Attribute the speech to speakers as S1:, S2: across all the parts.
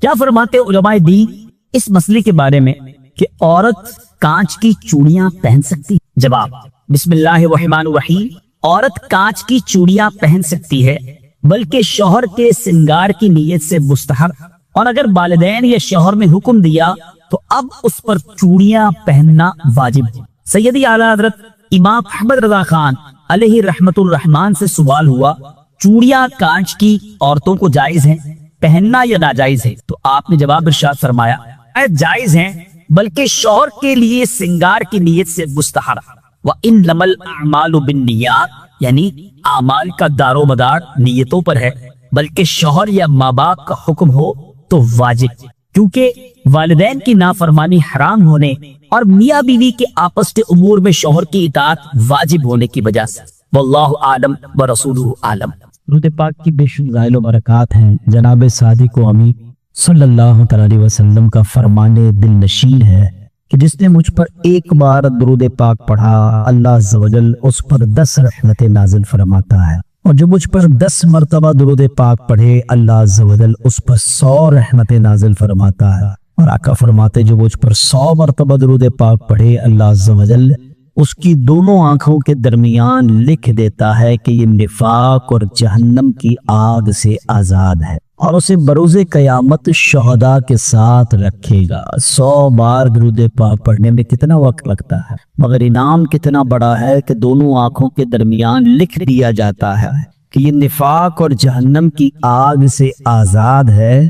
S1: کیا فرماتے علماء دین اس مسئلے کے بارے میں کہ عورت کانچ کی چوڑیاں پہن سکتی؟ جواب، بسم اللہ الرحمن الرحیم، عورت کانچ کی چوڑیاں پہن سکتی ہے، بلکہ شوہر کے سنگار کی نیت سے مستحب، اور اگر والدین یا شوہر نے حکم دیا تو اب اس پر چوڑیاں پہننا واجب ہے۔ سیدی اعلیٰ حضرت امام احمد رضا خان علیہ رحمت الرحمان سے سوال ہوا، چوڑیاں کانچ کی عورتوں کو جائز ہیں پہننا یا ناجائز ہے؟ تو آپ نے جواب ارشاد فرمایا جائز ہیں، بلکہ شوہر کے لیے سنگار کی نیت سے مستحب، وَإِنَّمَا الْأَعْمَالُ بِالنِّيَّاتِ، یعنی اعمال کا دار و مدار نیتوں پر ہے، بلکہ شوہر یا ماں باپ کا حکم ہو تو واجب، کیونکہ والدین کی نافرمانی حرام ہونے اور میاں بیوی کے آپس کے امور میں شوہر کی اطاعت واجب ہونے کی وجہ سے۔ واللہ عالم ورسولہ عالم۔
S2: درود پاک کی بے شمار و برکات ہیں۔ جناب صادق و امین صلی اللہ تعالی علیہ وسلم کا فرمان دل نشین ہے کہ جس نے مجھ پر ایک بار درود پاک پڑھا، اللہ عز و جل اس پر 10 رحمتیں نازل فرماتا ہے، اور جو مجھ پر 10 مرتبہ درود پاک پڑھے، اللہ عز و جل اس پر 100 رحمتیں نازل فرماتا ہے۔ اور آقا فرماتے جو مجھ پر 100 مرتبہ درود پاک پڑھے، اللہ عز و جل اس کی دونوں آنکھوں کے درمیان لکھ دیتا ہے کہ یہ نفاق اور جہنم کی آگ سے آزاد ہے، اور اسے بروز قیامت شہداء کے ساتھ رکھے گا۔ 100 بار درود پاک پڑھنے میں کتنا وقت لگتا ہے، مگر انعام کتنا بڑا ہے کہ دونوں آنکھوں کے درمیان لکھ دیا جاتا ہے کہ یہ نفاق اور جہنم کی آگ سے آزاد ہے،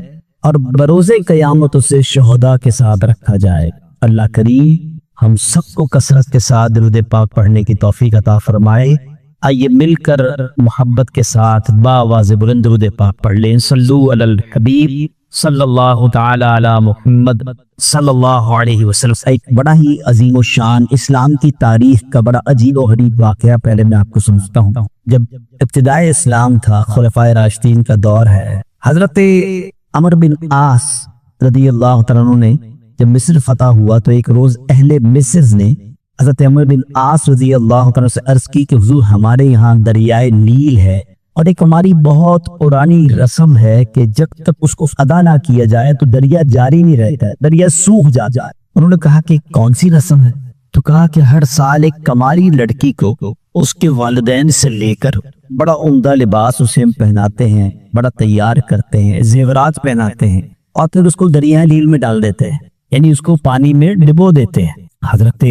S2: اور بروز قیامت اسے شہداء کے ساتھ رکھا جائے۔ اللہ کریم ہم سب کو کثرت کے ساتھ درود پاک پڑھنے کی توفیق عطا فرمائے۔ آئیے مل کر محبت کے ساتھ باواز بلند درود پاک پڑھ لیں۔ صلو علی الحبیب صلی اللہ تعالی علی محمد صلی اللہ علیہ وسلم۔ ایک بڑا ہی عظیم و شان اسلام کی تاریخ کا بڑا عجیب و غریب واقعہ پہلے میں آپ کو سناتا ہوں۔ جب ابتدائے اسلام تھا، خلفائے راشدین کا دور ہے، حضرت عمرو بن عاص رضی اللہ تعالیٰ عنہ نے جب مصر فتح ہوا تو ایک روز اہل مصر نے حضرت عمرو بن عاص رضی اللہ تعالیٰ سے عرض کی کہ حضور ہمارے یہاں دریائے نیل ہے، اور ایک ہماری بہت پرانی رسم ہے کہ جب تک اس کو ادا نہ کیا جائے تو دریا جاری نہیں رہتا ہے، دریا سوکھ جائے۔ انہوں نے کہا کہ کون سی رسم ہے؟ تو کہا کہ ہر سال ایک کماری لڑکی کو اس کے والدین سے لے کر بڑا عمدہ لباس اسے پہناتے ہیں، بڑا تیار کرتے ہیں، زیورات پہناتے ہیں، اور پھر اس کو دریائے نیل میں ڈال دیتے ہیں، یعنی اس کو پانی میں ڈبو دیتے ہیں۔ حضرت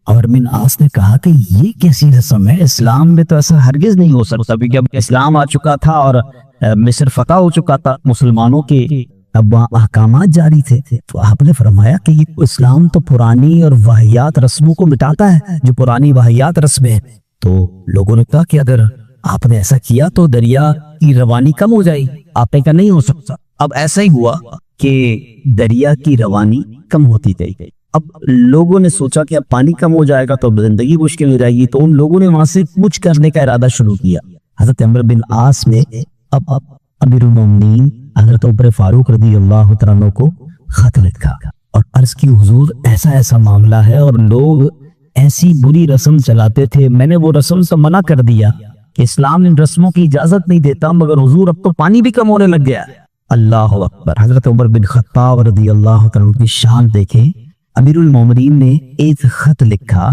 S2: عمرو بن عاص نے کہا کہ یہ کیسی رسم ہے، اسلام میں تو ایسا ہرگز نہیں ہو سکتا، کیونکہ اب اسلام آ چکا تھا اور مصر فتح ہو چکا تھا، مسلمانوں کے اب احکامات جاری تھے۔ تو آپ نے فرمایا کہ یہ اسلام تو پرانی اور واہیات رسموں کو مٹاتا ہے، جو پرانی واہیات رسمیں۔ تو لوگوں نے کہا کہ اگر آپ نے ایسا کیا تو دریا کی روانی کم ہو جائے گی۔ آپ نے کہا نہیں ہو سکتا۔ اب ایسا ہی ہوا کہ دریا کی روانی کم ہوتی گئی۔ اب لوگوں نے سوچا کہ اب پانی کم ہو جائے گا تو زندگی مشکل ہو جائے گی، تو ان لوگوں نے وہاں سے کچھ کرنے کا ارادہ شروع کیا۔ حضرت عمرو بن عاص نے اب امیر المومنین حضرت عمر فاروق رضی اللہ تعالیٰ عنہ کو خط لکھا اور عرض کی حضور ایسا ایسا معاملہ ہے، اور لوگ ایسی بری رسم چلاتے تھے، میں نے وہ رسم سے منع کر دیا کہ اسلام ان رسموں کی اجازت نہیں دیتا، مگر حضور اب تو پانی بھی کم ہونے لگ گیا۔ اللہ اکبر۔ حضرت عمر بن خطاب رضی اللہ تعالیٰ کی شان دیکھیں، امیر المومنین نے ایک خط لکھا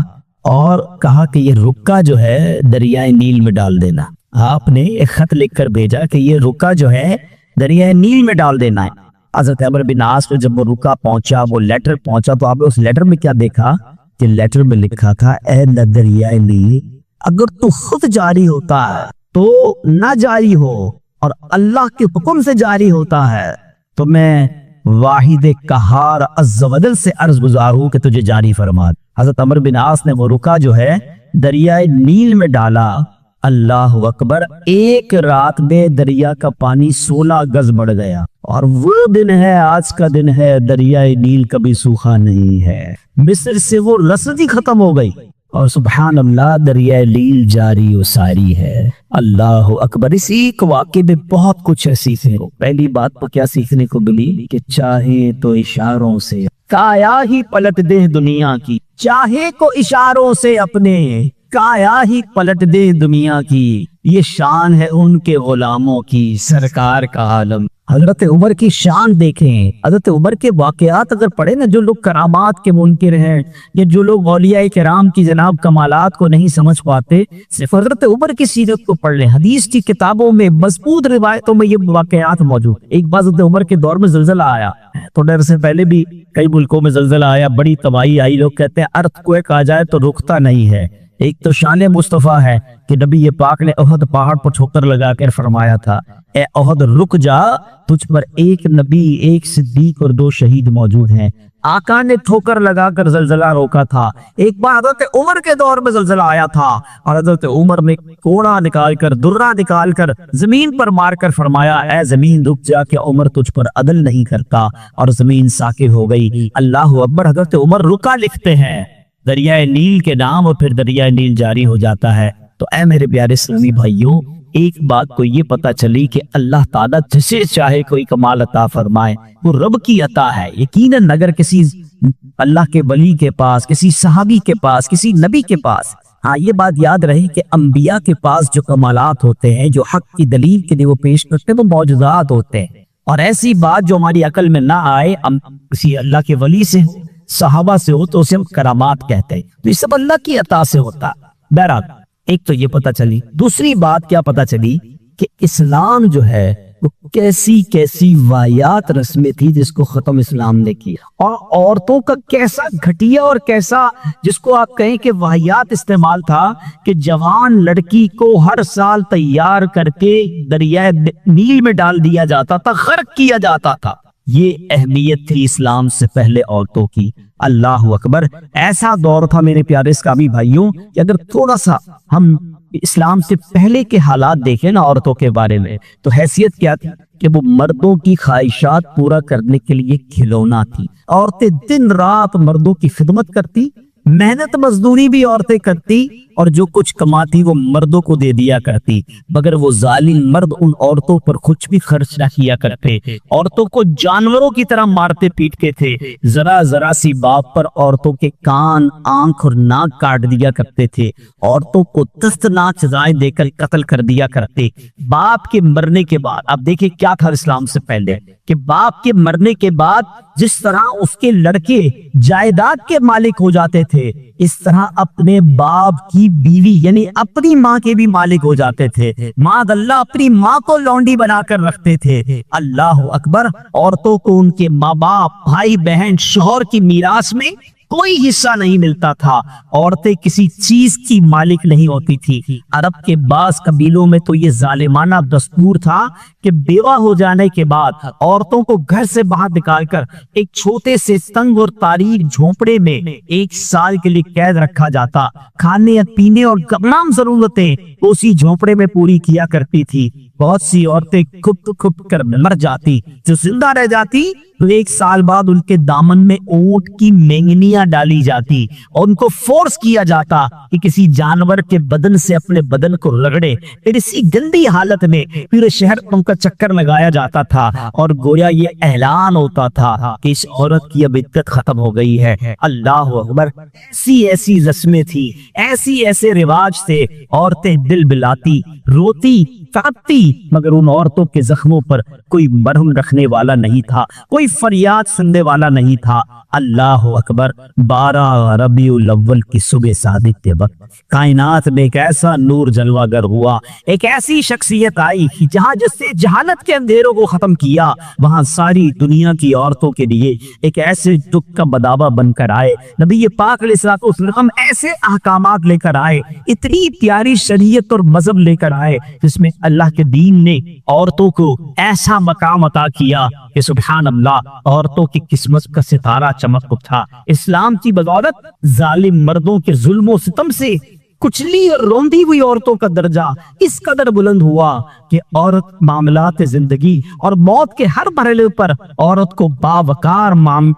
S2: اور کہا کہ یہ رکا جو ہے دریائے نیل میں ڈال دینا۔ آپ نے ایک خط لکھ کر بھیجا کہ یہ رکا جو ہے دریائے نیل میں ڈال دینا ہے۔ حضرت عمر بن عاص کو جب وہ رکا پہنچا، وہ لیٹر پہنچا، تو آپ نے اس لیٹر میں کیا دیکھا کہ لیٹر میں لکھا تھا، اے دریائے نیل، اگر تو خود جاری ہوتا ہے تو نہ جاری ہو، اور اللہ کے حکم سے جاری ہوتا ہے تو میں واحد قہار عز و جل سے عرض گزار ہوں کہ تجھے جاری فرما۔ حضرت عمر بن عاص نے وہ رکا جو ہے دریائے نیل میں ڈالا۔ اللہ اکبر۔ ایک رات میں دریا کا پانی 16 گز بڑھ گیا، اور وہ دن ہے، آج کا دن ہے، دریائے نیل کبھی سوکھا نہیں ہے۔ مصر سے وہ رسد ہی ختم ہو گئی، اور سبحان اللہ دریائے نیل جاری و ساری ہے۔ اللہ اکبر۔ اس ایک واقعے میں بہت کچھ ہے سیکھنے کو۔ پہلی بات تو کیا سیکھنے کو ملی کہ چاہے تو اشاروں سے کایا ہی پلٹ دے دنیا کی، چاہے کو اشاروں سے اپنے کایا ہی پلٹ دے دنیا کی،
S1: یہ شان ہے ان کے غلاموں کی، سرکار کا عالم۔
S2: حضرت عمر کی شان دیکھیں، حضرت عمر کے واقعات اگر پڑھیں نا، جو لوگ کرامات کے منکر ہیں یا جو لوگ اولیاء کرام کی جناب کمالات کو نہیں سمجھ پاتے، صرف حضرت عمر کی سیرت کو پڑھ لیں۔ حدیث کی کتابوں میں مضبوط روایتوں میں یہ واقعات موجود۔ ایک بار حضرت عمر کے دور میں زلزلہ آیا، تھوڑے عرصے پہلے بھی کئی ملکوں میں زلزلہ آیا، بڑی تباہی آئی۔ لوگ کہتے ہیں ارتھ کوئک آ جائے تو رکتا نہیں ہے۔ ایک تو شان مصطفیٰ ہے کہ نبی پاک نے احد پہاڑ پر ٹھوکر لگا کر فرمایا تھا، اے احد رک جا، تجھ پر ایک نبی، ایک صدیق اور 2 شہید موجود ہیں۔ آقا نے ٹھوکر لگا کر زلزلہ روکا تھا۔ ایک بار حضرت عمر کے دور میں زلزلہ آیا تھا اور حضرت عمر نے کوڑا نکال کر، درہ نکال کر زمین پر مار کر فرمایا، اے زمین رک جا کہ عمر تجھ پر عدل نہیں کرتا، اور زمین ساکت ہو گئی۔ اللہ اکبر۔ حضرت عمر رکا لکھتے ہیں دریائے نیل کے نام، اور پھر دریائے نیل جاری ہو جاتا ہے۔ تو اے میرے پیارے اسلامی بھائیوں، ایک بات کو یہ پتا چلی کہ اللہ تعالیٰ جسے چاہے کوئی کمال عطا فرمائے، وہ رب کی عطا ہے۔ یقیناً اگر کسی اللہ کے ولی کے پاس، کسی صحابی کے پاس، کسی نبی کے پاس، ہاں یہ بات یاد رہے کہ انبیاء کے پاس جو کمالات ہوتے ہیں، جو حق کی دلیل کے لیے وہ پیش کرتے ہیں، وہ معجزات ہوتے ہیں۔ اور ایسی بات جو ہماری عقل میں نہ آئے، کسی اللہ کے ولی سے ہو، صحابہ سے ہو، تو اسے ہم کرامات کہتے ہیں۔ تو یہ سب اللہ کی عطا سے ہوتا۔ بہرحال ایک تو یہ پتہ چلی۔ دوسری بات کیا پتہ چلی کہ اسلام جو ہے وہ کیسی کیسی واہیات رسمیں تھی جس کو ختم اسلام نے کی، اور عورتوں کا کیسا گھٹیا اور کیسا جس کو آپ کہیں کہ واہیات استعمال تھا کہ جوان لڑکی کو ہر سال تیار کر کے دریائے نیل میں ڈال دیا جاتا تھا، غرق کیا جاتا تھا۔ یہ اہمیت تھی اسلام سے پہلے عورتوں کی۔ اللہ اکبر۔ ایسا دور تھا میرے پیارے اسلامی بھائیوں کہ اگر تھوڑا سا ہم اسلام سے پہلے کے حالات دیکھیں نا عورتوں کے بارے میں، تو حیثیت کیا تھی کہ وہ مردوں کی خواہشات پورا کرنے کے لیے کھلونا تھی۔ عورتیں دن رات مردوں کی خدمت کرتی، محنت مزدوری بھی عورتیں کرتی، اور جو کچھ کماتی وہ مردوں کو دے دیا کرتی، مگر وہ ظالم مرد ان عورتوں پر کچھ بھی خرچ نہ کیا کرتے، عورتوں کو جانوروں کی طرح مارتے پیٹتے تھے۔ ذرا ذرا سی بات پر عورتوں کے کان، آنکھ اور ناک کاٹ دیا کرتے تھے، عورتوں کو دستناک سزائیں دے کر قتل کر دیا کرتے۔ باپ کے مرنے کے بعد آپ دیکھیں کیا تھا اسلام سے پہلے، کہ باپ کے مرنے کے بعد جس طرح اس کے لڑکے جائیداد کے مالک ہو جاتے تھے، اس طرح اپنے باپ کی بیوی یعنی اپنی ماں کے بھی مالک ہو جاتے تھے۔ معاذ اللہ، اپنی ماں کو لونڈی بنا کر رکھتے تھے۔ اللہ اکبر۔ عورتوں کو ان کے ماں باپ، بھائی بہن، شوہر کی میراث میں کوئی حصہ نہیں ملتا تھا۔ عورتیں کسی چیز کی مالک نہیں ہوتی تھی۔ عرب کے بعض قبیلوں میں تو یہ ظالمانہ دستور تھا کہ بیوہ ہو جانے کے بعد عورتوں کو گھر سے باہر نکال کر ایک چھوٹے سے تنگ اور تاریک جھونپڑے میں 1 سال کے لیے قید رکھا جاتا۔ کھانے پینے اور تمام ضرورتیں اسی جھونپڑے میں پوری کیا کرتی تھی۔ بہت سی عورتیں کھپ کھپ کر مر جاتی، جو زندہ رہ جاتی تو 1 سال بعد ان کے دامن میں اونٹ کی مینگنیاں ڈالی جاتی اور ان کو فورس کیا جاتا کہ کسی جانور کے بدن سے اپنے بدن کو رگڑے۔ پھر اسی گندی حالت میں پورے شہر ان کا چکر لگایا جاتا تھا، اور گویا یہ اعلان ہوتا تھا کہ اس عورت کی اب عدت ختم ہو گئی ہے۔ اللہ اکبر۔ ایسی رسمیں تھی، ایسے رواج تھے۔ عورتیں دل بلاتی، روتی، تڑپتی، مگر ان عورتوں کے زخموں پر کوئی مرہم رکھنے والا نہیں تھا، کوئی فریاد سننے والا نہیں تھا۔ اللہ اکبر۔ 12 ربیع الاول کی صبح صادق کے وقت کائنات میں ایک ایسا نور جلوہ گر ہوا، ایک ایسی شخصیت آئی جہاں جس سے جہالت کے اندھیروں کو ختم کیا، وہاں ساری دنیا کی عورتوں کے لیے ایک ایسے دکھ کا بداوا بن کر آئے۔ نبی پاک علیہ الصلوۃ والسلام ایسے احکامات لے کر آئے، اتنی پیاری شریعت اور مذہب لے کر آئے جس میں اللہ کے دین نے عورتوں کو ایسا مقام عطا کیا کہ سبحان اللہ، عورتوں کی قسمت کا ستارہ چمک اٹھا۔ اسلام کی بدولت ظالم مردوں کے ظلم و ستم سے کچلی اور روندی ہوئی عورتوں کا درجہ اس قدر بلند ہوا کہ عورت معاملات زندگی اور موت کے ہر مرحلے پر عورت کو باوقار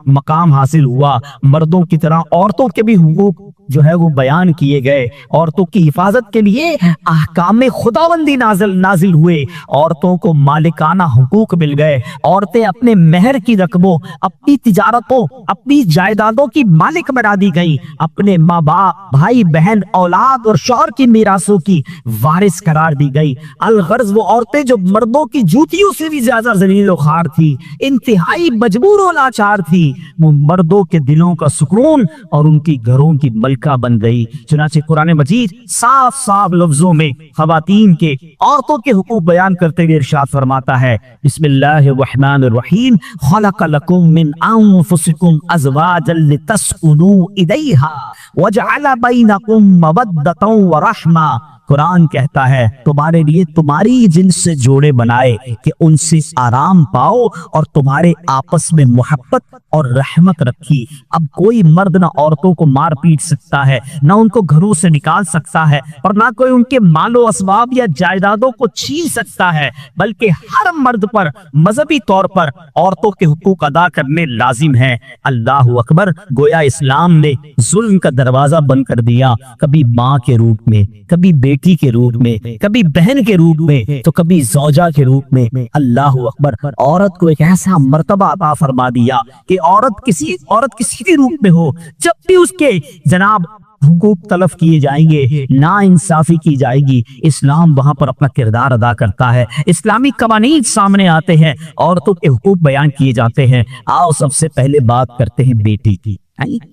S2: مقام حاصل ہوا۔ مردوں کی طرح عورتوں کے بھی حقوق
S1: جو ہے وہ بیان کیے گئے، عورتوں کی حفاظت کے لیے احکام خداوندی نازل ہوئے، عورتوں کو مالکانہ حقوق مل گئے، عورتیں اپنے مہر کی رقبوں، اپنی تجارتوں، اپنی جائیدادوں کی مالک بنا دی گئی، اپنے ماں باپ، بھائی بہن، اولاد اور شوہر کی میراثوں کی وارث قرار دی گئی۔ الغرض وہ عورتیں جو مردوں کی جوتیوں سے بھی زیادہ ذلیل و خوار تھی، انتہائی مجبور و لاچار تھی، وہ مردوں کے دلوں کا سکون اور ان کی گھروں کی ملکہ بن گئی۔ چنانچہ قرآن مجید صاف صاف لفظوں میں خواتین کے، عورتوں کے حقوق بیان کرتے ہوئے ارشاد فرماتا ہے، بسم اللہ الرحمن الرحیم، خلق لکم من انفسکم ازواجا لتسکنوا الیہا وجعل بینکم مودۃ ورحمہ۔ قرآن کہتا ہے تمہارے لیے تمہاری جنس سے جوڑے بنائے کہ ان سے آرام پاؤ اور تمہارے آپس میں محبت اور رحمت رکھی۔ اب کوئی مرد نہ عورتوں کو مار پیٹ سکتا ہے، نہ ان کو گھروں سے نکال سکتا ہے، اور نہ کوئی ان کے مال و اسباب یا جائیدادوں کو چھین سکتا ہے، بلکہ ہر مرد پر مذہبی طور پر عورتوں کے حقوق ادا کرنے لازم ہے۔ اللہ اکبر! گویا اسلام نے ظلم کا دروازہ بند کر دیا، کبھی ماں کے روپ میں، کبھی بیٹی کے روپ میں، کبھی بہن کے روپ میں، تو کبھی زوجہ کے روپ میں۔ اللہ اکبر! عورت کو ایک ایسا مرتبہ عطا فرما دیا کہ عورت کسی بھی روپ میں ہو، جب بھی اس کے جناب حقوق تلف کیے جائیں گے، نا انصافی کی جائے گی، اسلام وہاں پر اپنا کردار ادا کرتا ہے، اسلامی قوانین سامنے آتے ہیں، عورتوں کے حقوق بیان کیے جاتے ہیں۔ آؤ سب سے پہلے بات کرتے ہیں بیٹی کی۔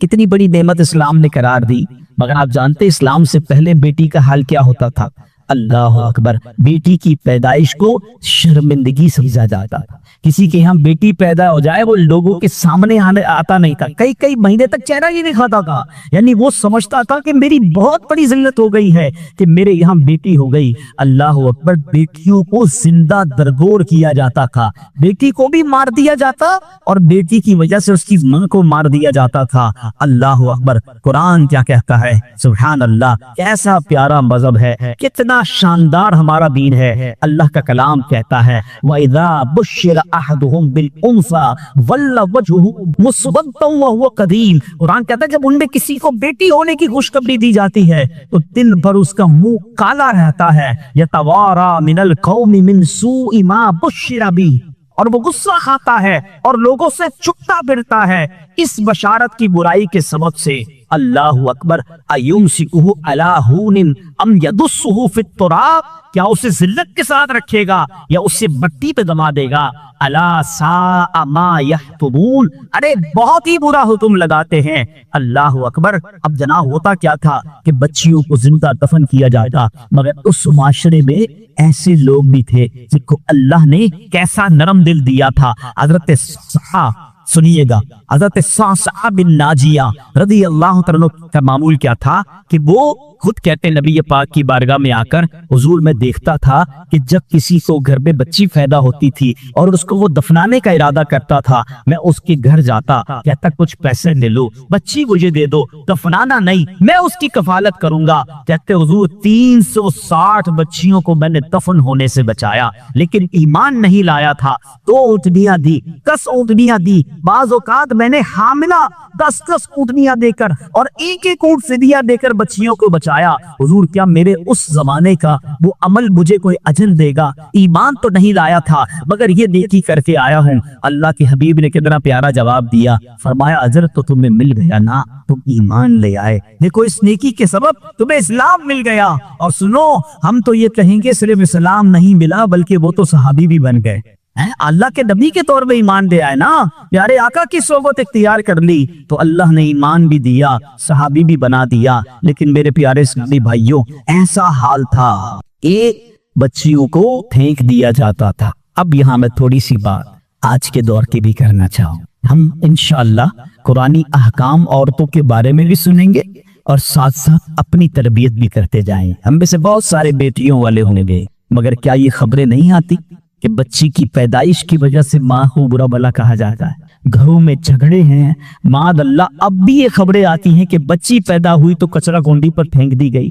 S1: کتنی بڑی نعمت اسلام نے قرار دی، مگر آپ جانتے اسلام سے پہلے بیٹی کا حال کیا ہوتا تھا؟ اللہ اکبر! بیٹی کی پیدائش کو شرمندگی سمجھا جاتا تھا۔ کسی کے یہاں بیٹی پیدا ہو جائے وہ لوگوں کے سامنے آتا نہیں تھا، کئی مہینے تک چہرہ ہی نہیں دکھاتا تھا، یعنی وہ سمجھتا تھا کہ میری بہت بڑی ذلت ہو گئی ہے کہ میرے یہاں بیٹی ہو گئی۔ اللہ اکبر! بیٹیوں کو زندہ درگور کیا جاتا تھا، بیٹی کو بھی مار دیا جاتا اور بیٹی کی وجہ سے اس کی ماں کو مار دیا جاتا تھا۔ اللہ اکبر! قرآن کیا کہتا ہے؟ سبحان اللہ! کیسا پیارا مذہب ہے، کتنا شاندار ہمارا دین ہے۔ اللہ کا کلام کہتا ہے وَإِذَا بُشِّرَ أَحَدُهُمْ بِالْأُنثَىٰ وَلَّ وَجْهُهُ مُسْوَدًّا وَهُوَ كَظِيمٌ۔ قرآن کہتا ہے جب ان میں کسی کو بیٹی ہونے کی خوشخبری دی جاتی ہے تو دن بھر اس کا منہ کالا رہتا ہے، يَتَوَارَىٰ مِنَ الْقَوْمِ مِنْ سُوءِ مَا بُشِّرَ بِهِ، اور وہ غصہ کھاتا ہے اور لوگوں سے چھپتا پھرتا ہے اس بشارت کی برائی کے سبب سے۔ اللہ اکبر! اَيُمْسِكُهُ عَلَىٰ هُونٍ أَمْ يَدُسُّهُ فِي التُّرَابِ، کیا اسے ذلت کے ساتھ رکھے گا یا اسے مٹی پہ دما دے گا؟ الا ساء ما يحكمون، ارے بہت ہی برا حکم لگاتے ہیں۔ اللہ اکبر! اب جناب ہوتا کیا تھا کہ بچیوں کو زندہ دفن کیا جائے گا، مگر اس معاشرے میں ایسے لوگ بھی تھے جن کو اللہ نے کیسا نرم دل دیا تھا۔ حضرت سنیے گا، حضرت صعصع بن ناجیہ رضی اللہ تعالیٰ عنہ کا معمول کیا تھا کہ وہ خود کہتے نبی پاک کی بارگاہ میں آ کر حضور میں دیکھتا تھا کہ جب کسی کو گھر میں بچی پیدا ہوتی تھی اور اس کو وہ دفنانے کا ارادہ کرتا تھا، میں اس کے گھر جاتا، کہتا کچھ پیسے لے لو، بچی مجھے دے دو، دفنانا نہیں، میں اس کی کفالت کروں گا۔ کہتے حضور 360 بچیوں کو میں نے دفن ہونے سے بچایا، لیکن ایمان نہیں لایا تھا، 2 اونٹنیاں دی، 10 اونٹنیاں دی، بعض اوقات میں نے حاملہ 10 اونٹنیاں دے کر اور ایک اونٹ فدیہ دے کر بچیوں کو بچایا۔ حضور کیا میرے اس زمانے کا وہ عمل مجھے کوئی اجر دے گا؟ ایمان تو نہیں لایا تھا مگر یہ نیکی کر کے آیا ہوں۔ اللہ کے حبیب نے کتنا پیارا جواب دیا، فرمایا اجر تو تمہیں مل گیا نا، تم ایمان لے آئے، دیکھو اس نیکی کے سبب تمہیں اسلام مل گیا۔ اور سنو، ہم تو یہ کہیں گے صرف اسلام نہیں ملا بلکہ وہ تو صحابی بھی بن گئے، اللہ کے نبی کے طور پہ ایمان دے آئے نا، پیارے آقا کی صحبت اختیار کر لی تو اللہ نے ایمان بھی دیا، صحابی بھی بنا دیا۔ لیکن میرے پیارے اسلامی بھائیوں، ایسا حال تھا کہ بچیوں کو پھینک دیا جاتا تھا۔ اب یہاں میں تھوڑی سی بات آج کے دور کی بھی کرنا چاہوں، ہم انشاءاللہ قرآنی احکام عورتوں کے بارے میں بھی سنیں گے اور ساتھ ساتھ اپنی تربیت بھی کرتے جائیں۔ ہم میں سے بہت سارے بیٹیوں والے ہوں گے، مگر کیا یہ خبریں نہیں آتی کہ بچی کی پیدائش کی وجہ سے ماں کو برا بلا کہا جاتا ہے، گھروں میں جھگڑے ہیں، معاذ اللہ۔ اب بھی یہ خبریں آتی ہیں کہ بچی پیدا ہوئی تو کچرا کنڈی پر پھینک دی گئی،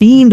S1: 3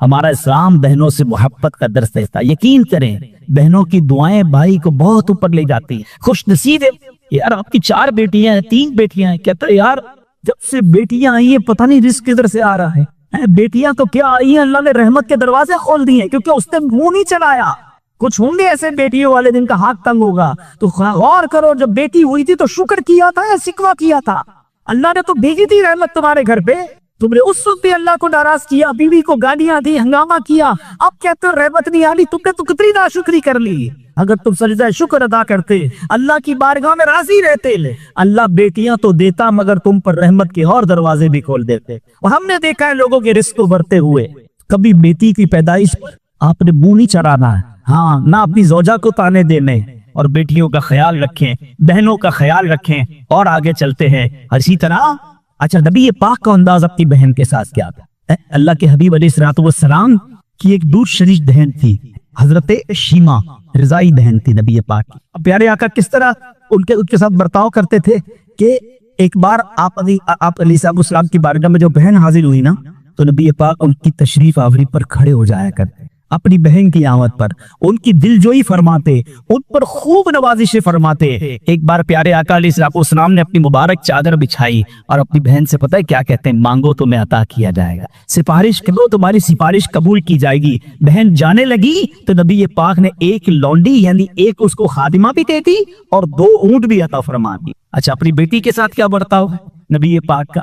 S1: ہمارا اسلام بہنوں سے محبت کا درس دیتا ہے. یقین کریں بہنوں کی دعائیں بھائی کو بہت اوپر لے جاتی ہیں. خوش نصیب ہے یار آپ کی 4 بیٹیاں ہیں 3 بیٹیاں ہیں. کہتا ہے یار جب سے بیٹیاں آئی ہیں پتہ نہیں رزق کدھر سے آ رہا ہے. بیٹیاں تو کیا آئی ہیں اللہ نے رحمت کے دروازے کھول دیے ہیں کیونکہ اس نے منہ نہیں چلایا. کچھ ہوں گے ایسے بیٹیوں والے جن کا ہاتھ تنگ ہوگا تو غور کرو جب بیٹی ہوئی تھی تو شکر کیا تھا یا شکوہ کیا تھا؟ اللہ نے تو بھیجی تھی رحمت تمہارے گھر پہ. تم نے اس وقت بھی اللہ کو ناراض کیا بیوی کو گالیاں دی ہنگامہ کیا. اب کہتے ہو رحمت نہیں آلی. تم نے تو کتنی ناشکری کر لی. اگر تم سجدہ شکر ادا کرتے اللہ کی بارگاہ میں راضی رہتے اللہ بیٹیاں تو دیتا مگر تم پر رحمت کے اور دروازے بھی کھول دیتے. اور ہم نے دیکھا ہے لوگوں کے رزق کو بڑھتے ہوئے. کبھی بیٹی کی پیدائش پر آپ نے منہ نہیں چڑھانا ہے. ہاں نہ اپنی زوجہ کو تانے دینے. اور بیٹیوں کا خیال رکھیں بہنوں کا خیال رکھیں. اور آگے چلتے ہیں اسی طرح. اچھا نبی پاک کا انداز اپنی بہن کے ساتھ کیا تھا؟ اللہ کے حبیب علیہ الصلوۃ والسلام کی ایک دور شریف بہن تھی حضرت شیمہ رضائی بہن تھی نبی پاک کی. پیارے آقا کس طرح ان کے ساتھ برتاؤ کرتے تھے کہ ایک بار آپ علیہ السلام کی بارگاہ میں جو بہن حاضر ہوئی نا تو نبی پاک ان کی تشریف آوری پر کھڑے ہو جایا کرتے اپنی بہن کی آمد پر ان کی دل جوئی فرماتے ان پر خوب نوازشیں فرماتے. ایک بار پیارے آقا علیہ السلام نے اپنی مبارک چادر بچھائی اور اپنی بہن سے پتہ ہے کیا کہتے ہیں؟ مانگو تو میں عطا کیا جائے گا. سفارش کرو تمہاری سفارش قبول کی جائے گی. بہن جانے لگی تو نبی پاک نے ایک لونڈی یعنی ایک اس کو خادمہ بھی دے دی اور 2 اونٹ بھی عطا فرما دی. اچھا اپنی بیٹی کے ساتھ کیا برتاؤ ہے نبی پاک کا؟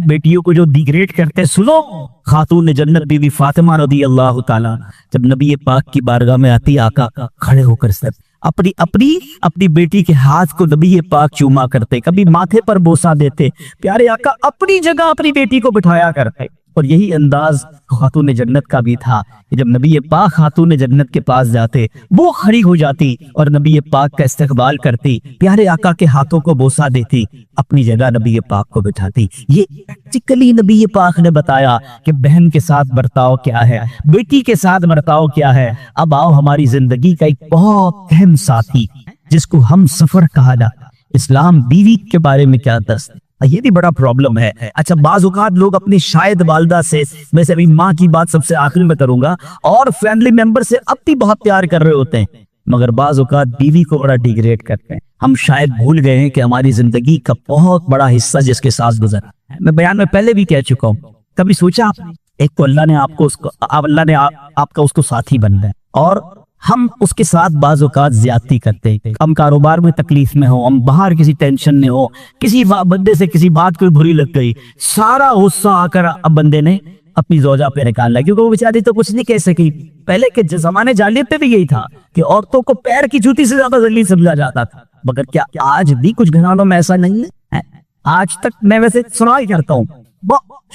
S1: بیٹیوں کو جو ڈیگریڈ کرتے سنو. خاتون جنت بی بی فاطمہ رضی اللہ تعالی جب نبی پاک کی بارگاہ میں آتی آقا کھڑے ہو کر سب اپنی بیٹی کے ہاتھ کو نبی پاک چوما کرتے کبھی ماتھے پر بوسہ دیتے. پیارے آقا اپنی جگہ اپنی بیٹی کو بٹھایا کرتے. اور یہی انداز خاتون جنت کا بھی تھا کہ جب نبی پاک خاتون جنت کے پاس جاتے وہ کھڑی ہو جاتی اور نبی پاک کا استقبال کرتی. پیارے آقا کے ہاتھوں کو بوسہ دیتی اپنی جگہ نبی پاک کو بٹھاتی. یہ پریکٹیکلی نبی پاک نے بتایا کہ بہن کے ساتھ برتاؤ کیا ہے بیٹی کے ساتھ برتاؤ کیا ہے. اب آؤ ہماری زندگی کا ایک بہت اہم ساتھی جس کو ہم سفر کہا جاتا اسلام بیوی کے بارے میں کیا درس. یہ بھی بڑا پرابلم ہے. اچھا بعض اوقات لوگ اپنی شاید والدہ سے میں سے ابھی ماں کی بات سب سے آخر میں کروں گا اور فیملی ممبر سے اب بھی بہت پیار کر رہے ہوتے ہیں مگر بعض اوقات بیوی کو بڑا ڈیگریڈ کرتے ہیں. ہم شاید بھول گئے ہیں کہ ہماری زندگی کا بہت بڑا حصہ جس کے ساتھ گزرا. میں بیان میں پہلے بھی کہہ چکا ہوں. کبھی سوچا آپ نے ایک تو اللہ نے آپ کا اس کو ساتھی بننا ہے اور ہم اس کے ساتھ بعض اوقات زیادتی کرتے ہیں. ہم کاروبار میں تکلیف میں ہو ہم باہر کسی ٹینشن میں ہو کسی بندے سے کسی بات کوئی بری لگ گئی سارا غصہ آ کر اب بندے نے اپنی زوجہ پہ نکالنا کیونکہ وہ بیچاری تو کچھ نہیں کہہ سکی. پہلے کے زمانے جاہلیت پہ بھی یہی تھا کہ عورتوں کو پیر کی جوتی سے زیادہ ذلیل سمجھا جاتا تھا. مگر کیا آج بھی کچھ گھرانوں میں ایسا نہیں ہے؟ آج تک میں ویسے سنا ہی کرتا ہوں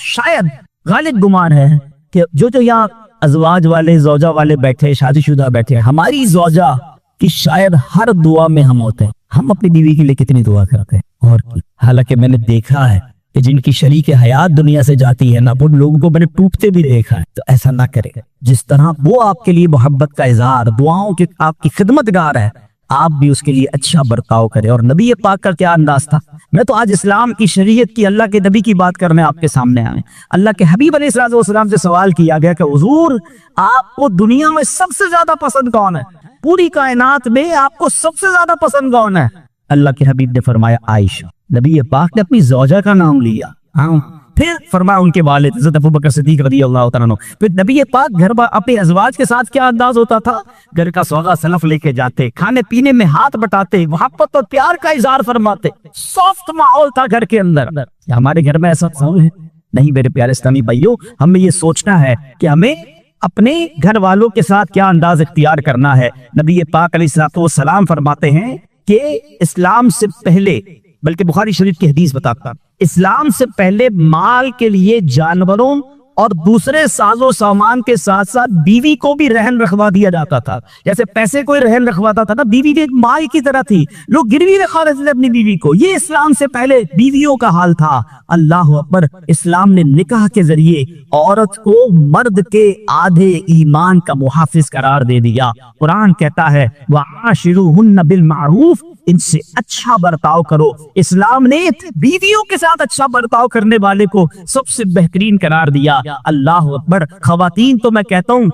S1: شاید غالب گمان ہے کہ جو یہاں ازواج والے زوجہ والے بیٹھے شادی شدہ بیٹھے ہماری زوجہ کی شاید ہر دعا میں ہم ہوتے ہیں. ہم اپنی بیوی کے لیے کتنی دعا کرتے ہیں اور حالانکہ میں نے دیکھا ہے کہ جن کی شریک حیات دنیا سے جاتی ہے نا وہ لوگوں کو میں نے ٹوٹتے بھی دیکھا ہے. تو ایسا نہ کرے جس طرح وہ آپ کے لیے محبت کا اظہار دعاؤں کی آپ کی خدمت گار ہے آپ بھی اس کے لیے اچھا برتاؤ کرے. اور نبی پاک کا کیا انداز تھا. میں تو آج اسلام کی شریعت کی اللہ کے نبی کی بات کرنے آپ کے سامنے آئے. اللہ کے حبیب علیہ السلام سے سوال کیا گیا کہ حضور آپ کو دنیا میں سب سے زیادہ پسند کون ہے؟ پوری کائنات میں آپ کو سب سے زیادہ پسند کون ہے؟ اللہ کے حبیب نے فرمایا عائشہ. نبی پاک نے اپنی زوجہ کا نام لیا. پھر فرمایا ان کے والد حضرت ابوبکر صدیق رضی اللہ تعالیٰ عنہ. پھر نبی پاک گھر اپنے ازواج کے ساتھ کیا انداز ہوتا تھا؟ گھر کا سوغا سلف لے کے جاتے کھانے پینے میں ہاتھ بٹاتے محبت اور پیار کا اظہار فرماتے. سافٹ ماحول تھا گھر کے اندر. ہمارے گھر میں ایسا ہے نہیں میرے پیارے اسلامی بھائیوں. ہمیں یہ سوچنا ہے کہ ہمیں اپنے گھر والوں کے ساتھ کیا انداز اختیار کرنا ہے. نبی پاک علیہ السلام فرماتے ہیں کہ اسلام سے پہلے بلکہ بخاری شریف کی حدیث بتاتا اسلام سے پہلے مال کے لیے جانوروں اور دوسرے ساز و سامان کے ساتھ ساتھ بیوی کو بھی رہن رکھوا دیا جاتا تھا. جیسے پیسے کوئی رہن رکھواتا تھا نا بیوی بھی ایک مائی کی طرح تھی. لوگ گروی رکھا رہتے تھے اپنی بیوی کو. یہ اسلام سے پہلے بیویوں کا حال تھا. اللہ اکبر. اسلام نے نکاح کے ذریعے عورت کو مرد کے آدھے ایمان کا محافظ قرار دے دیا. قرآن کہتا ہے وَعَاشِرُوهُنَّ بِالْمَعْرُوفِ ان سے اچھا برتاؤ کرو. اسلام نے بیویوں کے ساتھ اچھا برتاؤ کرنے والے کو سب سے بہترین قرار دیا. اللہ اکبر. خواتین تو میں کہتا ہوں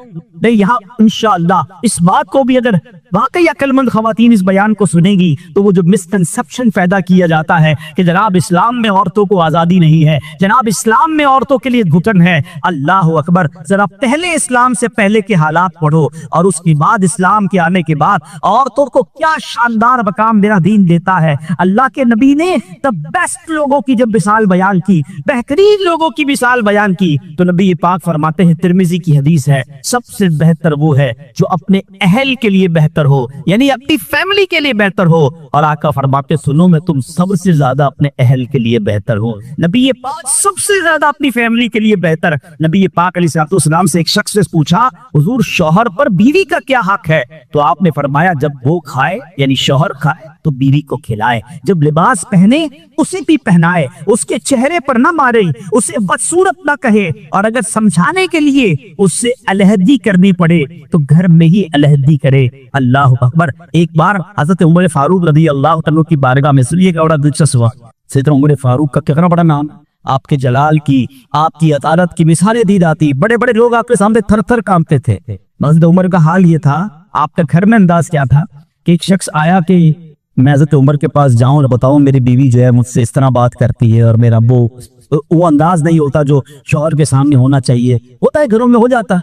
S1: نہیں یہاں انشاءاللہ اس بات کو بھی اگر واقعی عقل مند خواتین اس بیان کو سنیں گی تو وہ جو مسکنسپشن پیدا کیا جاتا ہے کہ جناب اسلام میں عورتوں کو آزادی نہیں ہے, جناب اسلام میں عورتوں کے لیے گھٹن ہے, اللہ اکبر. ذرا پہلے اسلام سے پہلے کے حالات پڑھو اور اس کے بعد اسلام کے آنے کے بعد عورتوں کو کیا شاندار مقام میرا دین دیتا ہے. اللہ کے نبی نے بیسٹ لوگوں کی جب مثال بیان کی, بہترین لوگوں کی مثال بیان کی, تو نبی پاک فرماتے ہیں, ترمذی کی حدیث ہے, سب سے بہتر وہ ہے جو اپنے اہل کے لیے بہتر ہو, یعنی اپنی فیملی کے لیے بہتر ہو. اور آقا فرماتے سنو میں تم سب سے زیادہ اپنے اہل کے لیے بہتر ہو. نبی پاک سب سے زیادہ اپنی فیملی کے لیے بہتر. نبی پاک علیہ السلام سے ایک شخص نے پوچھا حضور شوہر پر بیوی کا کیا حق ہے؟ تو آپ نے فرمایا جب وہ کھائے یعنی شوہر کھائے تو بیوی کو کھلائے, جب لباس پہنے اسے بھی پہنائے, اس کے چہرے پر نہ مارے, اسے بدصورت نہ کہے, اور اگر سمجھانے کے لیے اس سے علیحدگی کرنی پڑے تو گھر میں ہی علیحدگی کرے. اللہ اکبر. ایک بار حضرت عمر فاروق رضی اللہ عنہ کی بارگاہ میں سنیے گا بڑا دلچسپ ہوا. سیدنا عمر فاروق کا کتنا بڑا نام, آپ کے جلال کی, آپ کی عدالت کی مثالیں دی جاتی, بڑے بڑے لوگ آپ کے سامنے تھر تھر کانپتے تھے. حضرت عمر کا حال یہ تھا, آپ کا گھر میں انداز کیا تھا کہ ایک شخص آیا کہ میں حضرت عمر کے پاس جاؤں اور بتاؤں میری بیوی جو ہے مجھ سے اس طرح بات کرتی ہے, اور میرا وہ انداز نہیں ہوتا جو شوہر کے سامنے ہونا چاہیے, ہوتا ہے گھروں میں ہو جاتا.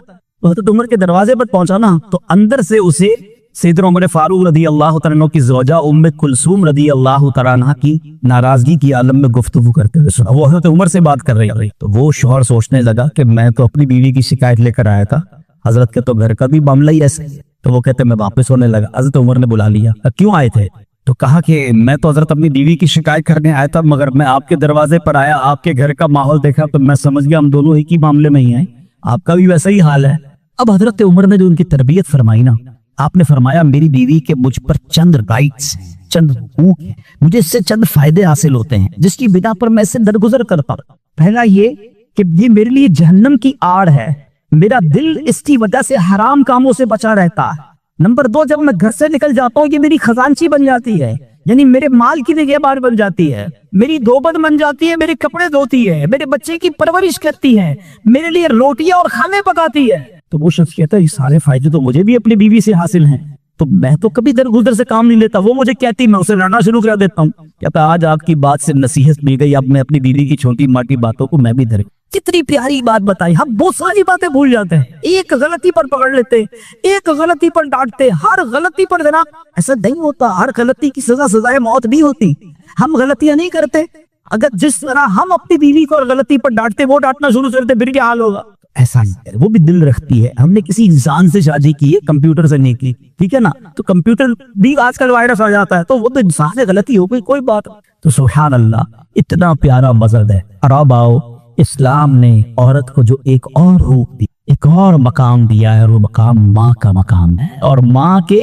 S1: تو حضرت عمر کے دروازے پر پہنچا نا تو اندر سے اسے سیدنا عمر فاروق رضی اللہ تعالیٰ کی زوجہ ام کلثوم رضی اللہ تعالیٰ کی ناراضگی کی عالم میں گفتگو کرتے ہوئے سنا. وہ حضرت عمر سے بات کر رہی, تو وہ شوہر سوچنے لگا کہ میں تو اپنی بیوی کی شکایت لے کر آیا تھا, حضرت کے تو گھر کا بھی معاملہ ہی ایسا ہے. تو وہ کہتے میں واپس ہونے لگا. حضرت عمر نے بلا لیا, کیوں آئے تھے؟ تو کہا کہ میں تو حضرت اپنی بیوی کی شکایت کرنے آیا تھا, مگر میں آپ کے دروازے پر آیا, آپ کے گھر کا ماحول دیکھا تو میں سمجھ گیا ہم دونوں ایک ہی معاملے میں ہی ہیں, آپ کا بھی ویسا ہی حال ہے. اب حضرت عمر نے جو ان کی تربیت فرمائی نا, آپ نے فرمایا میری بیوی کے مجھ پر چند رائٹس ہیں, چند حقوق ہیں, مجھے اس سے چند فائدے حاصل ہوتے ہیں جس کی بنا پر میں اس سے درگزر کرتا ہوں. پہلا یہ کہ یہ میرے لیے جہنم کی آڑ ہے, میرا دل اس کی وجہ سے حرام کاموں سے بچا رہتا ہے. نمبر 2, جب میں گھر سے نکل جاتا ہوں یہ میری خزانچی بن جاتی ہے, یعنی میرے مال کی نگہبان بن جاتی ہے, میری دوبت بن جاتی ہے, میرے کپڑے دھوتی ہے, میرے بچے کی پرورش کرتی ہے, میرے لیے روٹیاں اور کھانے پکاتی ہے. تو وہ شخص کہتا ہے یہ سارے فائدے تو مجھے بھی اپنی بیوی سے حاصل ہیں, تو میں تو کبھی درگزر سے کام نہیں لیتا, وہ مجھے کہتی میں اسے لڑنا شروع کر دیتا ہوں. کہتا آج آپ کی بات سے نصیحت مل گئی, اب میں اپنی بیوی کی چھوٹی موٹی باتوں کو میں بھی درک. کتنی پیاری بات بتائی, ہم بہت ساری باتیں بھول جاتے ہیں, ایک غلطی پر پکڑ لیتے, ایک غلطی پر ڈانٹتے, ہر غلطی پر جناب ایسا نہیں ہوتا, ہر غلطی کی سزا سزائے موت نہیں ہوتی. ہم غلطیاں نہیں کرتے, اگر جس طرح ہم اپنی بیوی کو غلطی پر ڈانٹتے وہ ڈانٹنا شروع کرتے پھر کیا حال ہوگا؟ ایسا نہیں, وہ بھی دل رکھتی ہے. ہم نے کسی انسان سے شادی کی ہے, کمپیوٹر سے نہیں کی, ٹھیک ہے نا, تو کمپیوٹر بھی آج کل وائرس آ جاتا ہے, تو وہ تو انسان سے غلطی ہو گئی, کوئی بات. تو سبحان اللہ, اتنا پیارا مذہب ہے. اور اب آؤ, اسلام نے عورت کو جو ایک اور حقوق دی, ایک اور مقام دیا ہے, وہ مقام ماں کا مقام ہے, اور ماں کے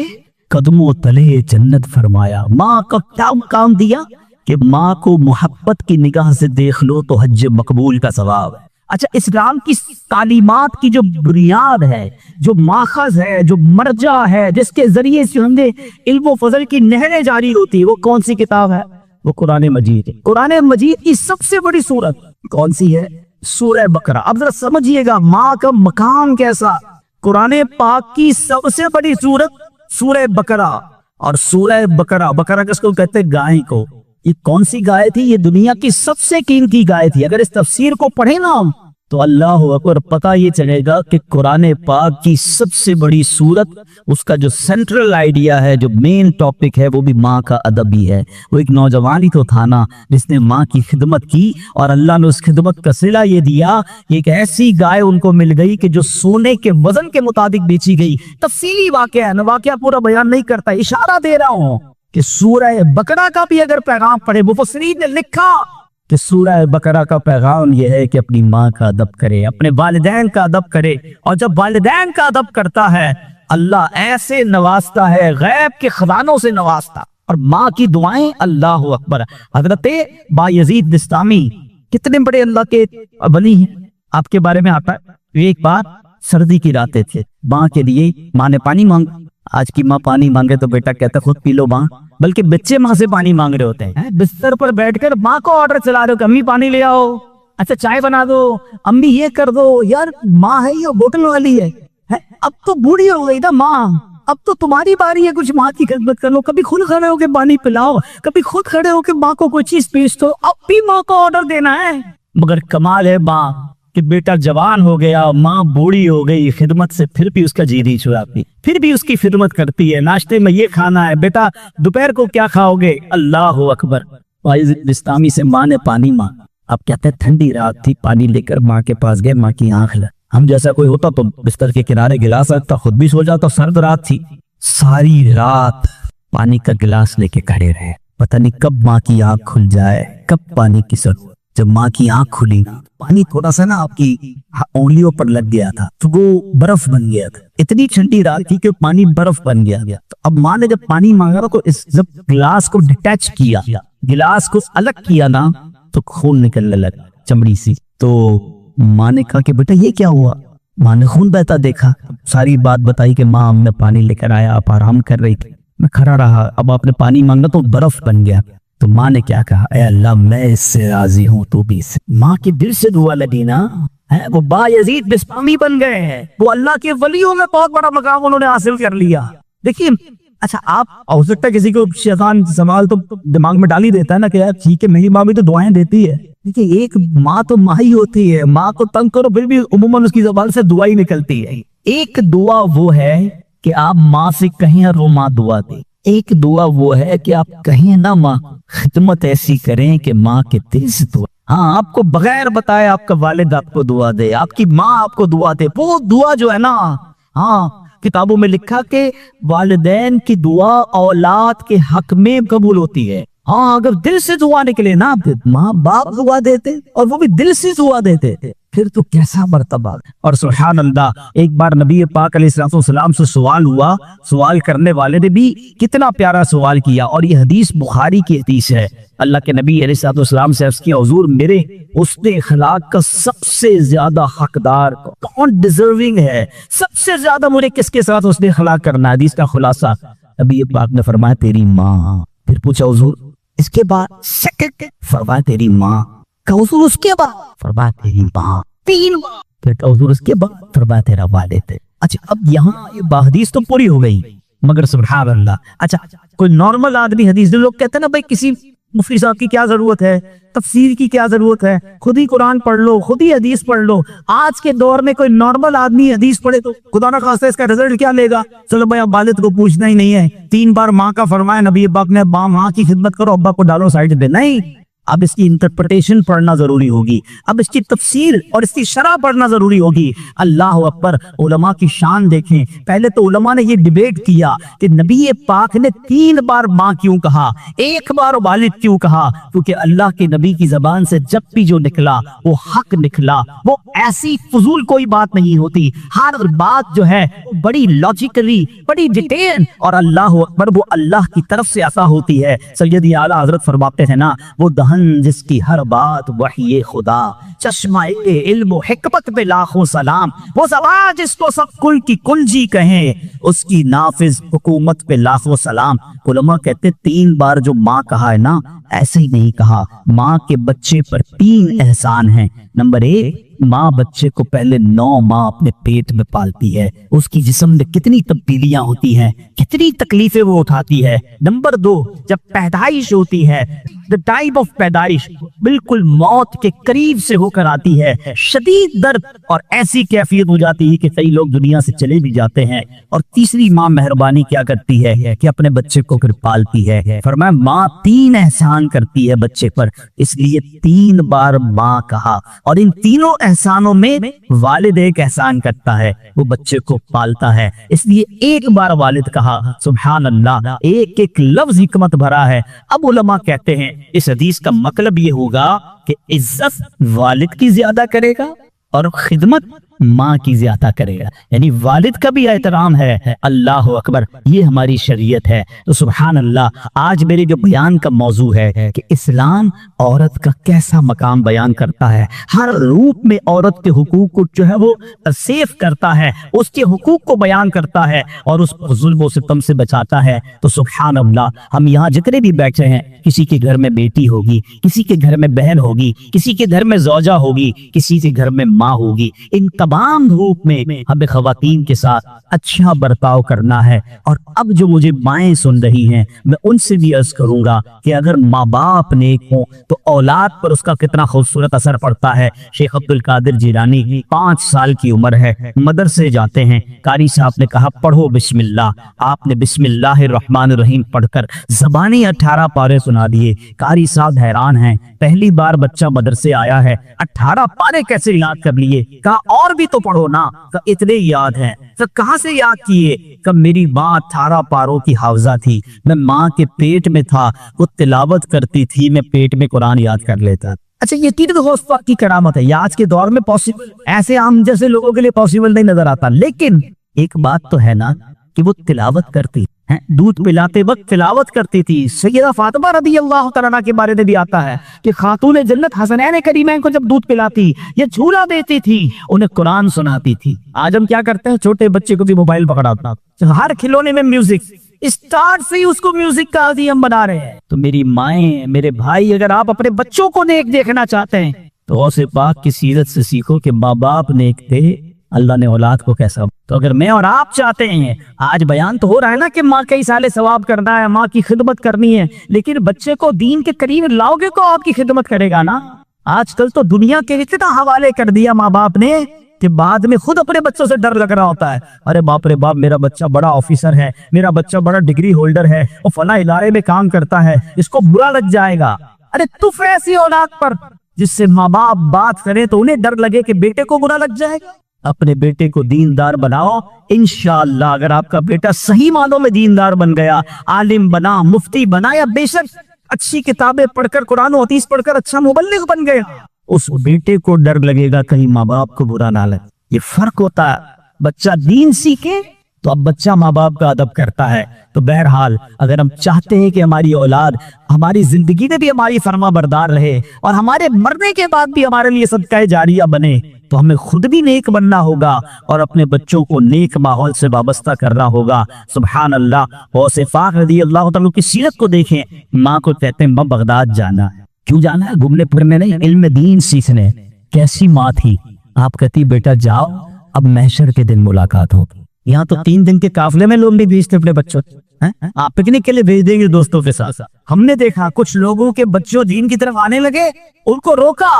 S1: قدموں تلے جنت فرمایا. ماں کا کیا مقام دیا کہ ماں کو محبت کی نگاہ سے دیکھ لو تو حج مقبول کا ثواب ہے. اچھا, اسلام کی تعلیمات کی جو بنیاد ہے, جو ماخذ ہے, جو مرجع ہے, جس کے ذریعے سے ہم نے علم و فضل کی نہریں جاری ہوتی, وہ کون سی کتاب ہے؟ وہ قرآن مجید ہے. قرآن مجید کی سب سے بڑی سورت کون سی ہے؟ سورہ بقرہ. اب ذرا سمجھیے گا ماں کا مقام کیسا. قرآن پاک کی سب سے بڑی سورت سورہ بقرہ, اور سورہ بقرہ, بقرہ کس کو کہتے ہیں؟ گائے کو. یہ کون سی گائے تھی؟ یہ دنیا کی سب سے قیمتی گائے تھی. اگر اس تفسیر کو پڑھیں نا ہم تو اللہ اکبر, پتہ یہ چلے گا کہ قرآن پاک کی سب سے بڑی سورت, اس کا جو سینٹرل آئیڈیا ہے, جو مین ٹاپک ہے, وہ بھی ماں کا ادب ہی ہے. وہ ایک نوجوان ہی تو تھا نا جس نے ماں کی خدمت کی, اور اللہ نے اس خدمت کا صلہ یہ دیا کہ ایک ایسی گائے ان کو مل گئی کہ جو سونے کے وزن کے مطابق بیچی گئی. تفصیلی واقعہ ہے, واقعہ پورا بیان نہیں کرتا, اشارہ دے رہا ہوں کہ سورہ بقرہ کا بھی اگر پیغام پڑھے, مفسرین نے لکھا کہ سورہ بقرہ کا پیغام یہ ہے کہ اپنی ماں کا ادب کرے, اپنے والدین کا ادب کرے, اور جب والدین کا ادب کرتا ہے اللہ ایسے نوازتا ہے, غیب کے خزانوں سے نوازتا. اور ماں کی دعائیں, اللہ اکبر. حضرت بایزید بستامی کتنے بڑے اللہ کے ولی ہیں, آپ کے بارے میں آتا ہے. ایک بار سردی کی راتیں تھے, ماں کے لیے ماں نے پانی مانگا. آج کی ماں پانی مانگے تو بیٹا کہتا خود پی لو ماں, بلکہ بچے ماں سے پانی مانگ رہے ہوتے ہیں. بستر پر بیٹھ کر ماں کو آرڈر چلا رہے ہو کہ امی پانی لے آؤ,
S2: اچھا چائے بنا دو، امی یہ کر دو، یار ماں ہے یہ بوتل والی ہے، اب تو بوڑھی ہو گئی نا ماں، اب تو تمہاری باری ہے کچھ ماں کی خدمت کر لو، کبھی خود کھڑے ہو کے پانی پلاؤ، کبھی خود کھڑے ہو کے ماں کو کوئی چیز پیش دو، اب بھی ماں کو آرڈر دینا ہے۔ مگر کمال ہے ماں کہ بیٹا جوان ہو گیا، ماں بوڑھی ہو گئی خدمت سے، پھر بھی اس کا جی نہیں چھڑاتی، پھر بھی اس کی خدمت کرتی ہے، ناشتے میں یہ کھانا ہے، بیٹا دوپہر کو کیا کھاؤ گے؟ اللہ اکبر۔ فائز بستامی سے ماں نے پانی مانگا، اب کہتے ہیں ٹھنڈی رات تھی، پانی لے کر ماں کے پاس گئے، ماں کی آنکھ لگ، ہم جیسا کوئی ہوتا تو بستر کے کنارے گلاس رکھتا، خود بھی سو جاتا، سرد رات تھی، ساری رات پانی کا گلاس لے کے کھڑے رہے، پتہ نہیں کب ماں کی آنکھ کھل جائے، کب پانی کی ضرورت۔ جب ماں کی آنکھ کھلی نا، پانی تھوڑا سا نا آپ کی انگلیوں پر لگ گیا تھا تو وہ برف بن گیا تھا، اتنی ٹھنڈی رات تھی کہ پانی برف بن گیا۔ تو اب ماں نے جب پانی مانگا تو جب گلاس کو ڈیٹیچ کیا، گلاس کو الگ کیا نا، تو خون نکلنے لگا چمڑی سی۔ تو ماں نے کہا کہ بیٹا یہ کیا ہوا؟ ماں نے خون بہتا دیکھا، ساری بات بتائی کہ ماں ہم نے پانی لے کر آیا، آپ آرام کر رہی تھی، میں کھڑا رہا، اب آپ نے پانی مانگا تو برف بن گیا۔ تو ماں نے کیا کہا؟ اے اللہ میں اس سے راضی ہوں، تو بھی اس سے۔ ماں کے دل سے دعا لگی نا، وہ با یزید بسطامی بن گئے ہیں، وہ اللہ کے ولیوں میں بہت بڑا مقام انہوں نے حاصل کر لیا۔ دیکھیے اچھا آپ ہو سکتا ہے کسی کو شیطان سوال تو دماغ میں ڈال ہی دیتا ہے نا کہ یار ٹھیک ہے میری ماں بھی تو دعائیں دیتی ہے، دیکھیے ایک ماں تو ماں ہی ہوتی ہے، ماں کو تنگ کرو پھر بھی عموماً اس کی زبان سے دعا ہی نکلتی ہے۔ ایک دعا وہ ہے کہ آپ ماں سے کہیں اور وہ ماں دعا دے، ایک دعا وہ ہے کہ آپ کہیں نہ ماں خدمت ایسی کریں کہ ماں کے دل سے دعا، ہاں آپ کو بغیر بتائے آپ کا والد آپ کو دعا دے، آپ کی ماں آپ کو دعا دے، وہ دعا جو ہے نا، ہاں کتابوں میں لکھا کہ والدین کی دعا اولاد کے حق میں قبول ہوتی ہے۔ ہاں اگر دل سے دعا نکلے نا، ماں باپ دعا دیتے اور وہ بھی دل سے دعا دیتے پھر تو کیسا مرتبہ۔ اور سبحان اللہ ایک بار نبی پاک علیہ السلام سے سوال ہوا، سوال کرنے والے نے بھی کتنا پیارا سوال کیا، اور یہ حدیث بخاری کی حدیث ہے۔ اللہ کے نبی علیہ السلام سے عرض کیا حضور میرے حسن اخلاق کا سب سے زیادہ حقدار کون ڈیزرونگ ہے، سب سے زیادہ مجھے کس کے ساتھ حسن اخلاق کرنا ہے؟ حدیث کا خلاصہ نبی پاک نے فرمایا تیری ماں۔ پھر پوچھا حضور اس کے بعد؟ سیکنڈ فرمایا تیری ماں۔ کہ حضور اس کے بعد؟ فرمایا تیری ماں۔ تین بار پھر کہ حضور اس کے بعد؟ فرمایا تیرا والد۔ اچھا اب یہاں یہ حدیث تو پوری ہو گئی، مگر سبحان اللہ اچھا کوئی نارمل آدمی حدیث، لوگ کہتے ہیں نا بھائی کسی مفتی صاحب کی کیا ضرورت ہے، تفسیر کی کیا ضرورت ہے، خود ہی قرآن پڑھ لو، خود ہی حدیث پڑھ لو۔ آج کے دور میں کوئی نارمل آدمی حدیث پڑھے تو خدا نہ خواستہ اس کا رزلٹ کیا لے گا؟ چلو بھائی اب والد کو پوچھنا ہی نہیں ہے، 3 بار ماں کا فرمایا نبی پاک نے، ماں کی خدمت کرو، ابا کو ڈالو سائڈ پہ، نہیں، اب اس کی انٹرپریٹیشن پڑھنا ضروری ہوگی، اب اس کی تفسیر اور اس کی شرح پڑھنا ضروری ہوگی۔ اللہ اکبر، علماء کی شان دیکھیں۔ پہلے تو علماء نے یہ ڈیبیٹ کیا کہ نبی پاک نے 3 بار ماں کیوں کہا، 1 بار والد کیوں کہا؟ کیونکہ اللہ کے نبی کی زبان سے جب بھی جو نکلا وہ حق نکلا، وہ ایسی فضول کوئی بات نہیں ہوتی، ہر بات جو ہے بڑی لاجیکلی، بڑی ڈیٹیل، اور اللہ اکبر وہ اللہ کی طرف سے عطا ہوتی ہے۔ سیدی اعلیٰ حضرت فرماتے ہیں نا، وہ دہن جس کی ہر بات وحی خدا، چشمہ علم و حکمت پہ لاکھوں سلام، وہ زبان جس کو سب کل کی کنجی کہیں، اس کی نافذ حکومت پہ لاکھوں سلام۔ علماء کہتے 3 بار جو ماں کہا ہے نا، ایسے ہی نہیں کہا، ماں کے بچے پر 3 احسان ہیں۔ نمبر 1، ماں بچے کو پہلے 9 ماہ اپنے پیٹ میں پالتی ہے، اس کی جسم میں کتنی تبدیلیاں ہوتی ہیں، کتنی تکلیفیں وہ اٹھاتی ہے۔ نمبر 2، جب پیدائش ہوتی ہے، ٹائم آف پیدائش بالکل موت کے قریب سے ہو کر آتی ہے، شدید درد اور ایسی کیفیت ہو جاتی ہے کہ کئی لوگ دنیا سے چلے بھی جاتے ہیں۔ اور تیسری، ماں مہربانی کیا کرتی ہے کہ اپنے بچے کو پھر پالتی ہے۔ فرمایا ماں 3 احسان کرتی ہے بچے پر، اس لیے 3 بار ماں کہا، اور ان تینوں احسانوں میں والد ایک احسان کرتا ہے، وہ بچے کو پالتا ہے، اس لیے 1 بار والد کہا۔ سبحان اللہ، ایک ایک لفظ حکمت بھرا ہے۔ اب علماء کہتے ہیں اس حدیث کا مطلب یہ ہوگا کہ عزت والد کی زیادہ کرے گا اور خدمت
S1: ماں کی زیادہ کرے گا، یعنی والد کا بھی احترام ہے۔ اللہ اکبر، یہ ہماری شریعت ہے۔ تو سبحان اللہ، آج میرے جو بیان کا موضوع ہے کہ اسلام عورت کا کیسا مقام بیان کرتا ہے، ہر روپ میں عورت کے حقوق کو جو ہے وہ سیف کرتا ہے، اس کے حقوق کو بیان کرتا ہے اور اس کو ظلم و ستم سے بچاتا ہے۔ تو سبحان اللہ، ہم یہاں جتنے بھی بیٹھے ہیں، کسی کے گھر میں بیٹی ہوگی، کسی کے گھر میں بہن ہوگی، کسی کے گھر میں زوجہ ہوگی، کسی کے گھر میں ماں ہوگی، ان تمام روپ میں ہمیں خواتین کے ساتھ اچھا برتاؤ کرنا ہے۔ اور اب جو مجھے مائیں سن رہی ہیں، میں ان سے بھی عرض کروں گا کہ اگر ماں باپ نیک ہوں تو اولاد پر اس کا کتنا خوبصورت اثر پڑتا ہے۔ شیخ عبد القادر جیلانی 5 سال کی عمر ہے، مدرسے جاتے ہیں، قاری صاحب نے کہا پڑھو بسم اللہ، آپ نے بسم اللہ الرحمن الرحیم پڑھ کر زبانی 18 پارے سنا دیے۔ قاری صاحب حیران ہیں، پہلی بار بچہ مدرسے آیا ہے، 18 پارے کیسے یاد کر لیے؟ کہا اور بھی تو پڑھو نا۔ کہا اتنے یاد ہیں۔ کہاں سے یاد کیے؟ کہ میری ماں 18 پاروں کی حافظہ تھی، میں ماں کے پیٹ میں تھا، وہ تلاوت کرتی تھی، میں پیٹ میں قرآن یاد کر لیتا۔ اچھا، یہ تین غوث پاک کی کرامت ہے، یہ آج کے دور میں پاسبل، ایسے عام جیسے لوگوں کے لیے پاسبل نہیں نظر آتا۔ لیکن ایک بات تو ہے نا کہ وہ تلاوت کرتی ہے، دودھ پلاتے وقت تلاوت کرتی تھی۔ سیدہ فاطمہ رضی اللہ تعالیٰ کے بارے میں بھی آتا ہے کہ خاتون جنت حسنین کریمین کو جب دودھ پلاتی یا جھولا دیتی تھی، انہیں قرآن سناتی تھی۔ آج ہم کیا کرتے ہیں، چھوٹے بچے کو بھی موبائل پکڑاتا، ہر کھلونے میں میوزک، اسٹارٹ سے ہی اس کو میوزک کا عادی ہم بنا رہے ہیں۔ تو میری مائیں، میرے بھائی، اگر آپ اپنے بچوں کو نیک دیکھنا چاہتے ہیں تو غوث پاک کی سیرت سے سیکھو کہ ماں باپ نیک تھے، اللہ نے اولاد کو کیسا۔ تو اگر میں اور آپ چاہتے ہیں، آج بیان تو ہو رہا ہے نا کہ ماں کئی سال ثواب کرنا ہے، ماں کی خدمت کرنی ہے، لیکن بچے کو دین کے قریب لاؤ گے تو آپ کی خدمت کرے گا نا۔ آج کل تو دنیا کے اتنا حوالے کر دیا ماں باپ نے کہ بعد میں خود اپنے بچوں سے ڈر لگ رہا ہوتا ہے۔ ارے باپ رے باپ، میرا بچہ بڑا آفیسر ہے، میرا بچہ بڑا ڈگری ہولڈر ہے، وہ فلاں ادارے میں کام کرتا ہے، اس کو برا لگ جائے گا۔ ارے تف ایسی اولاد پر جس سے ماں باپ بات کرے تو انہیں ڈر لگے کہ بیٹے کو برا لگ جائے گا۔ اپنے بیٹے کو دیندار بناؤ، انشاءاللہ اگر آپ کا بیٹا صحیح معنوں میں دیندار بن گیا، عالم بنا، مفتی بنا، یا بے شک اچھی کتابیں پڑھ کر، قرآن و حدیث پڑھ کر اچھا مبلغ بن گیا، اس بیٹے کو ڈر لگے گا کہیں ماں باپ کو برا نہ لگے۔ یہ فرق ہوتا ہے۔ بچہ دین سیکھے تو اب بچہ ماں باپ کا ادب کرتا ہے۔ تو بہرحال اگر ہم چاہتے ہیں کہ ہماری اولاد ہماری زندگی میں بھی ہماری فرما بردار رہے اور ہمارے مرنے کے بعد بھی ہمارے لیے صدقہ جاریہ بنے، تو ہمیں خود بھی نیک بننا ہوگا اور اپنے بچوں کو نیک ماحول سے وابستہ کرنا ہوگا۔ سبحان اللہ، غوث پاک رضی اللہ تعالیٰ کی سیرت کو دیکھیں۔ ماں کو کہتے ہیں ماں بغداد جانا ہے۔ کیوں جانا ہے؟ گھومنے پھرنے نہیں، علم دین سیکھنے۔ کیسی ماں تھی؟ آپ کہتی بیٹا جاؤ، اب محشر کے دن ملاقات ہوگی۔ یہاں تو 3 دن کے قافلے میں لوگ نہیں بھیجتے اپنے بچوں، آپ پکنک کے لیے بھیج دیں گے دوستوں کے ساتھ۔ ہم نے دیکھا کچھ لوگوں کے بچوں دین کی طرف آنے لگے، ان کو روکا،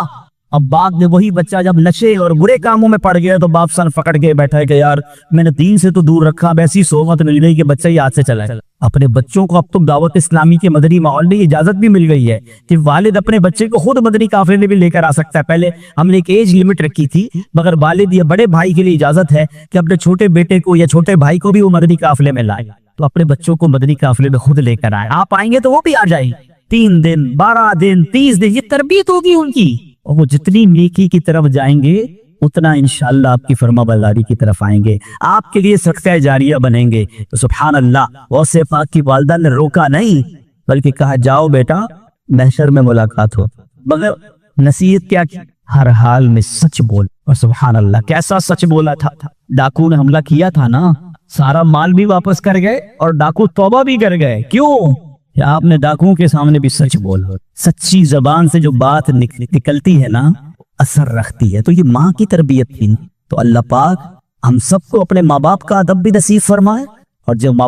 S1: اب بعد میں وہی بچہ جب نشے اور برے کاموں میں پڑ گیا تو باپ سر پکڑ کے بیٹھا ہے کہ یار میں نے دین سے تو دور رکھا، ویسی صحبت مل گئی کہ بچہ ہی ہاتھ سے چلا ہے۔ اپنے بچوں کو اب تو دعوت اسلامی کے مدنی ماحول میں اجازت بھی مل گئی ہے کہ والد اپنے بچے کو خود مدنی قافلے میں بھی لے کر آ سکتا ہے۔ پہلے ہم نے ایک ایج لمٹ رکھی تھی، مگر والد یا بڑے بھائی کے لیے اجازت ہے کہ اپنے چھوٹے بیٹے کو یا چھوٹے بھائی کو بھی وہ مدنی قافلے میں لائے، تو اپنے بچوں کو مدنی قافلے میں خود لے کر آئے۔ آپ آئیں گے تو وہ بھی آ جائیں، 3 دن 12 دن 30 دن، یہ تربیت ہوگی ان کی، اور وہ جتنی نیکی کی طرف جائیں گے اتنا انشاءاللہ آپ کی فرما برداری کی طرف آئیں گے، آپ کے لیے صدقہ جاریہ بنیں گے۔ تو سبحان اللہ، غوث پاک کی والدہ نے روکا نہیں بلکہ کہا جاؤ بیٹا محشر میں ملاقات ہو، مگر نصیحت کیا کی؟ ہر حال میں سچ بول۔ اور سبحان اللہ کیسا سچ بولا تھا۔ ڈاکو نے حملہ کیا تھا نا، سارا مال بھی واپس کر گئے اور ڈاکو توبہ بھی کر گئے۔ کیوں؟ کہ آپ نے ڈاکوؤں کے سامنے بھی سچ بولا۔ سچی زبان سے جو بات نکلتی ہے نا، اثر رکھتی ہے۔ تو یہ ماں کی تربیت تھی۔ تو اللہ پاک ہم سب کو اپنے ماں باپ کا ادب بھی نصیب فرمائے، اور جو